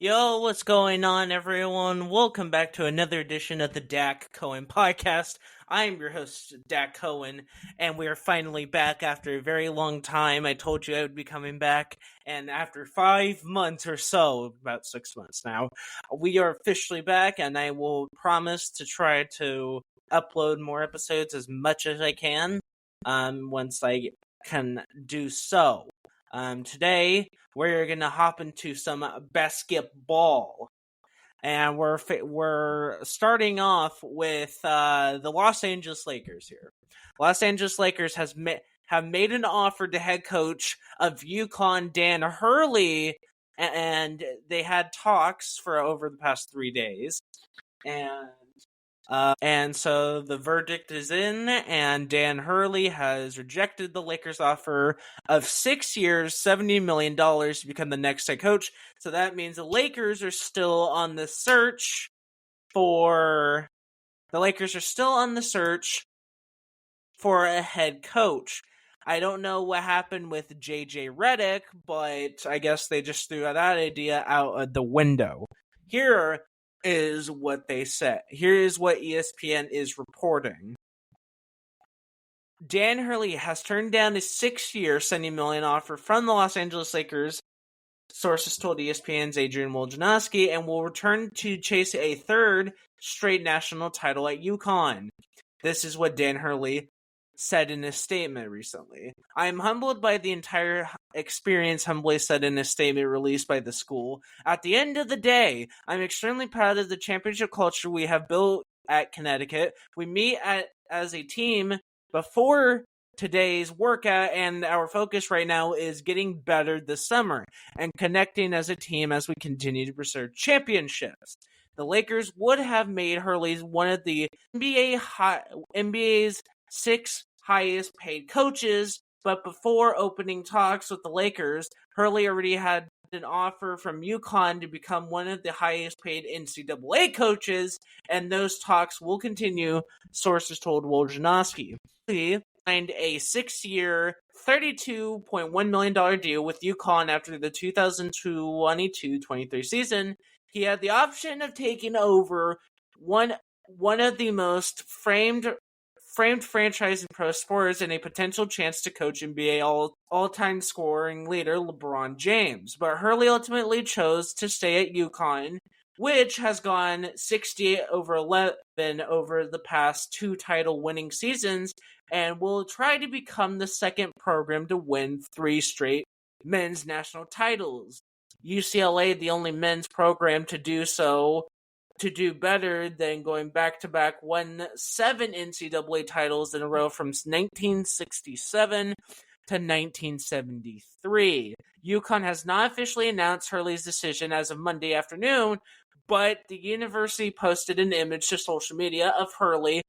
Yo, what's going on, everyone? Welcome back to another edition of the Dak Cohen podcast. I am your host, Dak Cohen, and we are finally back after a very long time. I told you I would be coming back, and after 5 months or so, about 6 months now, we are officially back, and I will promise to try to upload more episodes as much as I can, once I can do so. Today, we're gonna hop into some basketball, and we're starting off with the Los Angeles Lakers here. Los Angeles Lakers have made an offer to head coach of UConn Dan Hurly, and they had talks for over the past 3 days, and so the verdict is in, and Dan Hurly has rejected the Lakers' offer of 6 years, $70 million to become the next head coach. So that means the Lakers are still on the search for a head coach. I don't know what happened with JJ Redick, but I guess they just threw that idea out of the window. Here is what they said. Here is what ESPN is reporting. Dan Hurly has turned down a 6-year, $70 million offer from the Los Angeles Lakers, sources told ESPN's Adrian Wojnarowski, and will return to chase a third straight national title at UConn. This is what Dan Hurly said in a statement recently. I am humbled by the entire experience, Humbly said in a statement released by the school. At the end of the day, I'm extremely proud of the championship culture we have built at Connecticut. We meet as a team before today's workout, and our focus right now is getting better this summer and connecting as a team as we continue to pursue championships. The Lakers would have made Hurley one of the NBA's 6 highest paid coaches, but before opening talks with the Lakers, Hurley already had an offer from UConn to become one of the highest paid NCAA coaches, and those talks will continue, sources told Wojnarowski. He signed a 6-year, $32.1 million deal with UConn after the 2022-23 season. He had the option of taking over one of the most framed franchise in pro sports and a potential chance to coach NBA all-time scoring leader LeBron James. But Hurley ultimately chose to stay at UConn, which has gone 68-11 over the past 2 title-winning seasons, and will try to become the second program to win 3 straight men's national titles. UCLA, the only men's program to do so, to do better than going back-to-back, won 7 NCAA titles in a row from 1967 to 1973. UConn has not officially announced Hurley's decision as of Monday afternoon, but the university posted an image to social media of Hurley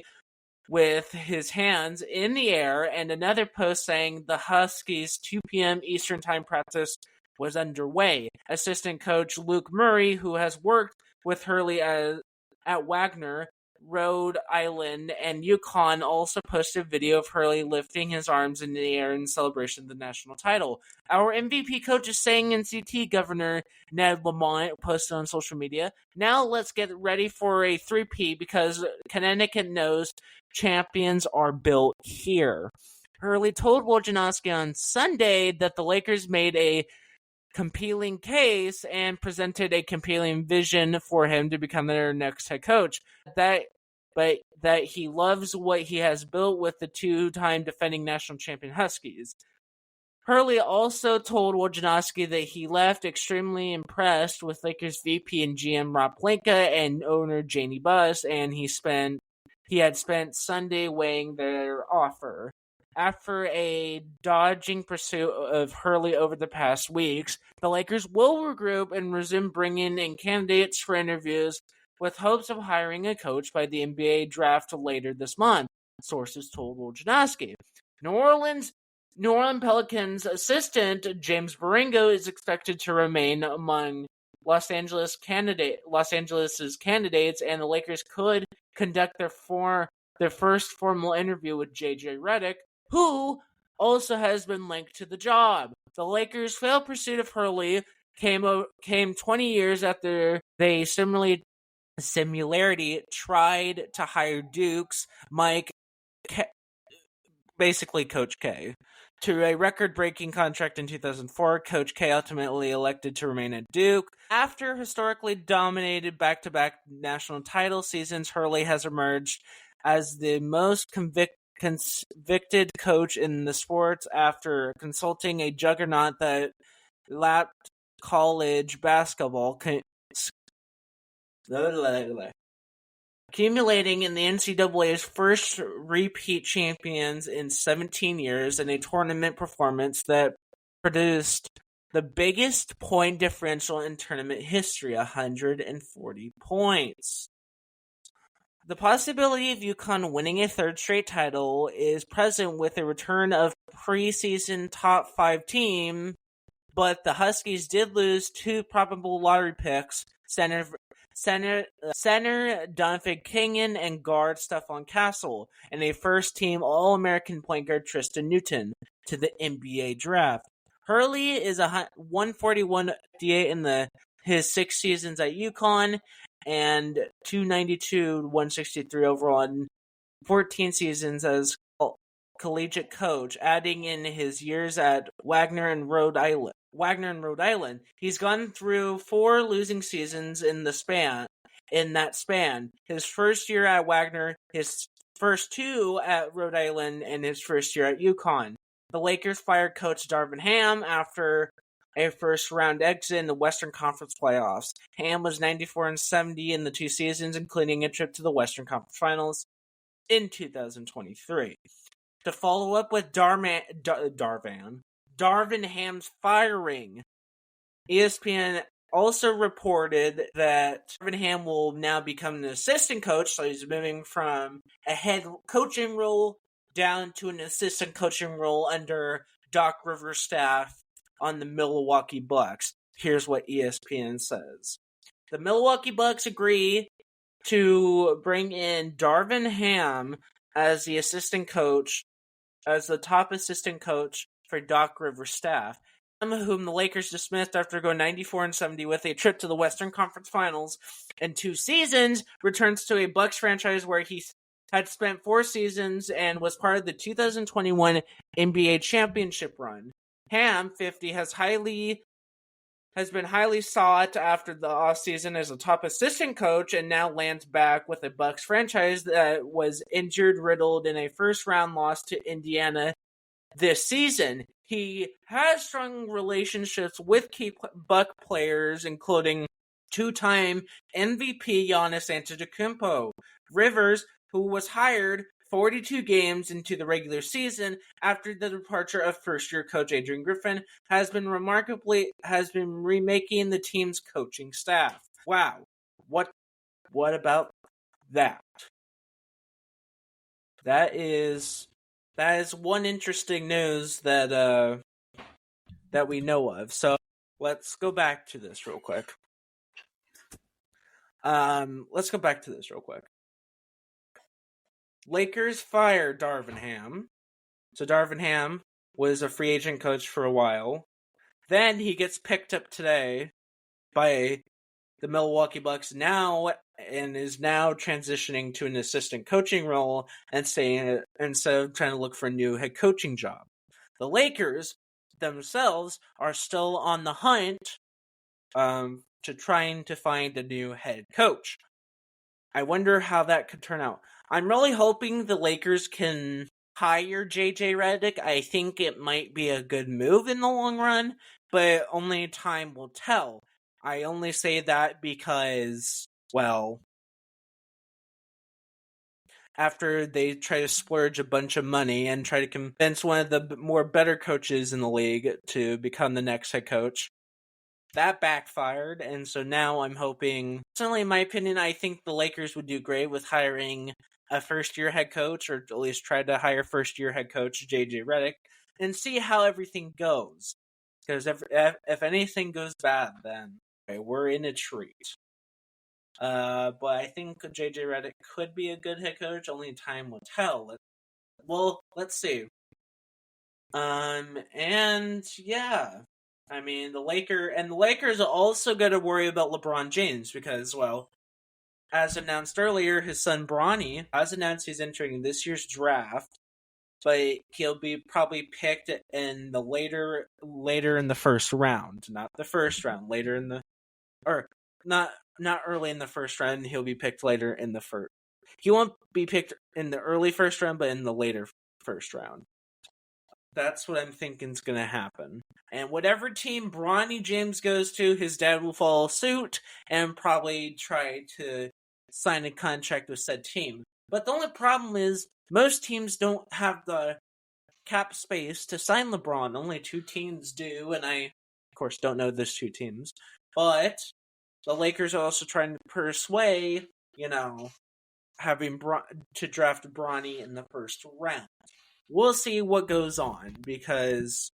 with his hands in the air, and another post saying the Huskies' 2 p.m. Eastern Time practice was underway. Assistant coach Luke Murray, who has worked with Hurley at Wagner, Rhode Island, and UConn, also posted a video of Hurley lifting his arms in the air in celebration of the national title. Our MVP coach is saying NCT, Governor Ned Lamont posted on social media. Now let's get ready for a 3P because Connecticut knows champions are built here. Hurley told Wojnarowski on Sunday that the Lakers made a compelling case and presented a compelling vision for him to become their next head coach. But that he loves what he has built with the 2-time defending national champion Huskies. Hurley also told Wojnarowski that he left extremely impressed with Lakers VP and GM Rob Pelinka and owner Janie Buss, and he had spent Sunday weighing their offer. After a dodging pursuit of Hurley over the past weeks, the Lakers will regroup and resume bringing in candidates for interviews with hopes of hiring a coach by the NBA draft later this month, sources told Wojnarowski. New Orleans Pelicans assistant James Baringo is expected to remain among Los Angeles's candidates, and the Lakers could conduct their first formal interview with JJ Redick, who also has been linked to the job. The Lakers' failed pursuit of Hurley came 20 years after they similarity tried to hire Duke's Mike, basically Coach K, to a record-breaking contract in 2004. Coach K ultimately elected to remain at Duke. After historically dominated back-to-back national title seasons, Hurly has emerged as the most convicted coach in the sports after consulting a juggernaut that lapped college basketball, accumulating in the NCAA's first repeat champions in 17 years and a tournament performance that produced the biggest point differential in tournament history, 140 points. The possibility of UConn winning a third straight title is present with a return of preseason top 5 team, but the Huskies did lose 2 probable lottery picks, center Donovan Kenyon and guard Stephon Castle, and a first-team All-American point guard Tristan Newton to the NBA draft. Hurly is a 141 DA in his 6 seasons at UConn, and 292, 163 overall in 14 seasons as collegiate coach, adding in his years at Wagner and Rhode Island. He's gone through 4 losing seasons in that span. His first year at Wagner, his first 2 at Rhode Island, and his first year at UConn. The Lakers fired coach Darvin Ham after a first-round exit in the Western Conference playoffs. Ham was 94-70 in the 2 seasons, including a trip to the Western Conference Finals in 2023. To follow up with Darvin Ham's firing, ESPN also reported that Darvin Ham will now become an assistant coach, so he's moving from a head coaching role down to an assistant coaching role under Doc Rivers' staff on the Milwaukee Bucks. Here's what ESPN says. The Milwaukee Bucks agree to bring in Darvin Ham as the assistant coach, as the top assistant coach for Doc Rivers' staff, whom the Lakers dismissed after going 94-70 with a trip to the Western Conference Finals in 2 seasons, returns to a Bucks franchise where he had spent 4 seasons and was part of the 2021 NBA championship run. Ham, 50, has been highly sought after the offseason as a top assistant coach and now lands back with a Bucks franchise that was injured-riddled in a first-round loss to Indiana this season. He has strong relationships with key Buck players, including 2-time MVP Giannis Antetokounmpo. Rivers, who was hired 42 games into the regular season after the departure of first-year coach Adrian Griffin, has been remaking the team's coaching staff. Wow. What about that? That is one interesting news that we know of. So let's go back to this real quick. Lakers fire Darvin Ham. So Darvin Ham was a free agent coach for a while. Then he gets picked up today by the Milwaukee Bucks and is now transitioning to an assistant coaching role and staying instead of trying to look for a new head coaching job. The Lakers themselves are still on the hunt to trying to find a new head coach. I wonder how that could turn out. I'm really hoping the Lakers can hire JJ Redick. I think it might be a good move in the long run, but only time will tell. I only say that because, well, after they try to splurge a bunch of money and try to convince one of the more better coaches in the league to become the next head coach, that backfired, and so now I'm hoping, certainly in my opinion, I think the Lakers would do great with hiring a first-year head coach, or at least try to hire first-year head coach JJ Redick, and see how everything goes. Because if anything goes bad, then we're in a treat. But I think JJ Redick could be a good head coach. Only time will tell. Well, let's see. And yeah. I mean, the Lakers are also going to worry about LeBron James because, well, as announced earlier, his son Bronny has announced he's entering this year's draft, but he'll be probably picked in the later in the first round, not the first round, later in the or not early in the first round. He'll be picked later in the first. He won't be picked in the early first round, but in the later first round. That's what I'm thinking is going to happen. And whatever team Bronny James goes to, his dad will follow suit and probably try to sign a contract with said team. But the only problem is most teams don't have the cap space to sign LeBron. Only 2 teams do, and I, of course, don't know those 2 teams. But the Lakers are also trying to persuade, having to draft Bronny in the first round. We'll see what goes on, because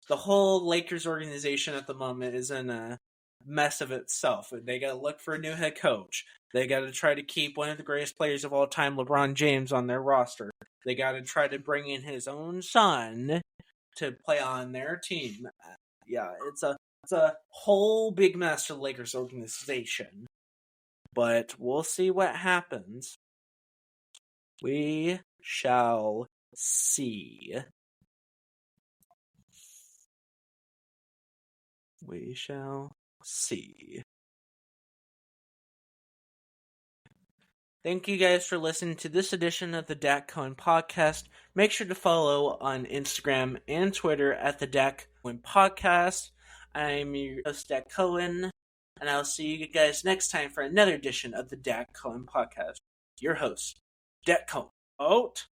the whole Lakers organization at the moment is in a mess of itself. They got to look for a new head coach. They got to try to keep one of the greatest players of all time, LeBron James, on their roster. They got to try to bring in his own son to play on their team. Yeah, it's a whole big mess for the Lakers organization. But we'll see what happens. We shall see. We shall see. Thank you guys for listening to this edition of the Dak Cohen Podcast. Make sure to follow on Instagram and Twitter at the Dak Cohen Podcast. I'm your host, Dak Cohen, and I'll see you guys next time for another edition of the Dak Cohen Podcast. Your host, Dak Cohen. Out.